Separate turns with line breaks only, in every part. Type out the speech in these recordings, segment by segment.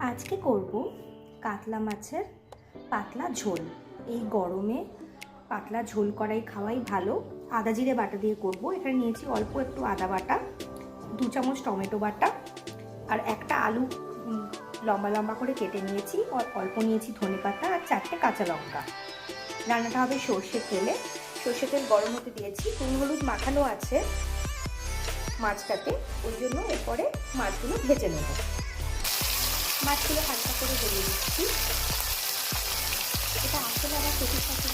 আজকে করব কাতলা মাছের পাতলা ঝোল। এই গরমে পাতলা ঝোল করাই খাওয়াই ভালো। আদা জিরে বাটা দিয়ে করব। এখানে নিয়েছি অল্প একটু আদা বাটা, 2 চামচ টমেটো বাটা, আর একটা আলু লম্বা লম্বা করে কেটে নিয়েছি, অল্প নিয়েছি ধনেপাতা আর 4টে কাঁচা লঙ্কা। রান্নাটা হবে সর্ষের তেলে। সর্ষের তেল গরম হতে দিয়েছি, নুন হলুদ মাখানো আছে মাছটাতে, ওই জন্য এরপরে মাছগুলো ভেজে নেব। মাছগুলো হালকা করে ভেজে নিচ্ছি। এটা আসলে আমার পেটির সাথে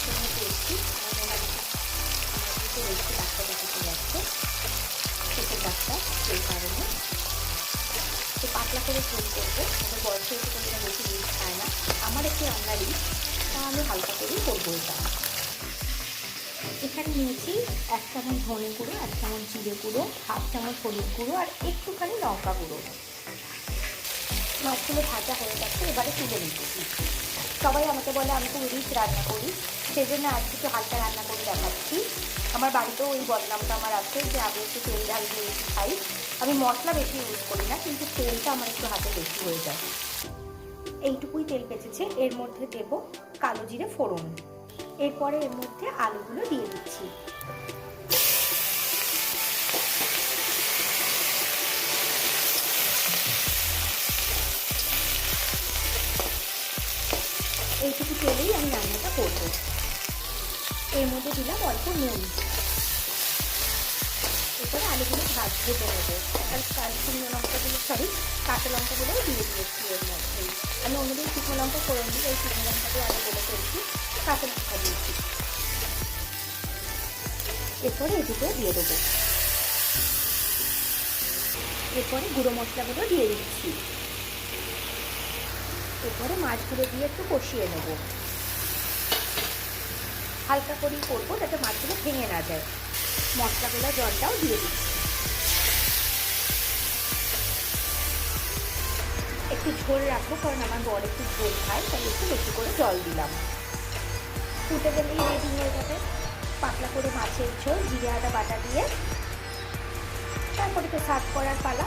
জন্য করছি, আমার দুটো রয়েছে ডাক্তার দেখাতে যাচ্ছে পেটের ডাক্তার, সেই কারণে তো পাতলা করে ঝোল করবো। আমার বয়সে একটু কোনো বেশি রিচ খায় না, আমার একটু রান্না রিচ, তা আমি হালকা করেই করবো এটা। এখানে নিয়েছি 1 চামচ ধনে গুঁড়ো, 1 চামচ জিরে গুঁড়ো, 1/2 চামচ হলুদ গুঁড়ো আর একটুখানি লঙ্কা গুঁড়ো। মাছগুলো ভাজা হয়ে গেছে, এবারে তুলে নিচ্ছি। সবাই আমাকে বলে আমি খুব রিচ রান্না করি, সেই জন্য আজকে একটু হালকা রান্না করে দেখাচ্ছি। আমার বাড়িতেও ওই বদনামটা আমার আছে যে আমি একটু তেল ঝাল দিয়ে বেশি খাই। আমি মশলা বেশি ইউজ করি না, কিন্তু তেলটা আমার একটু হাতে বেশি হয়ে যায়। এইটুকুই তেল বেঁচেছে, এর মধ্যে দেব কালো জিরে ফোড়ন। এরপরে এর মধ্যে আলুগুলো দিয়ে দিচ্ছি। এইটুকু তেলেই আমি রান্নাটা করবো। এর মধ্যে দিলাম অল্প নুন। এরপরে আলুগুলো ভেজে নেবো। আর শুকনো লঙ্কাগুলো কাঁচা লঙ্কাগুলোও দিয়ে দিয়েছি এর মধ্যেই। আমি অন্যদিন শুকনো লঙ্কা ফোড়ন দিই, এই শুকনো লঙ্কাগুলো আলু বলে ফেলছি, কাঁচা লঙ্কা দিয়েছি। এরপরে এদিকে দিয়ে দেবো। এরপরে গুঁড়ো মশলাগুলো দিয়ে দিচ্ছি। এরপরে মাছগুলো দিয়ে একটু কষিয়ে নেব। হালকা করেই করবো যাতে মাছগুলো ভেঙে না যায়। মশলাগুলো জলটাও দিয়ে দিচ্ছি। একটু ঝোল রাখবো, কারণ আমার বর একটু ঝোল খায়, তাই একটু বেশি করে জল দিলাম। ফুটে গেলেই রেডি হয়ে যাবে পাতলা করে মাছের ঝোল জিরে আদা বাটা দিয়ে। তারপরে তো সার্ভ করার পালা।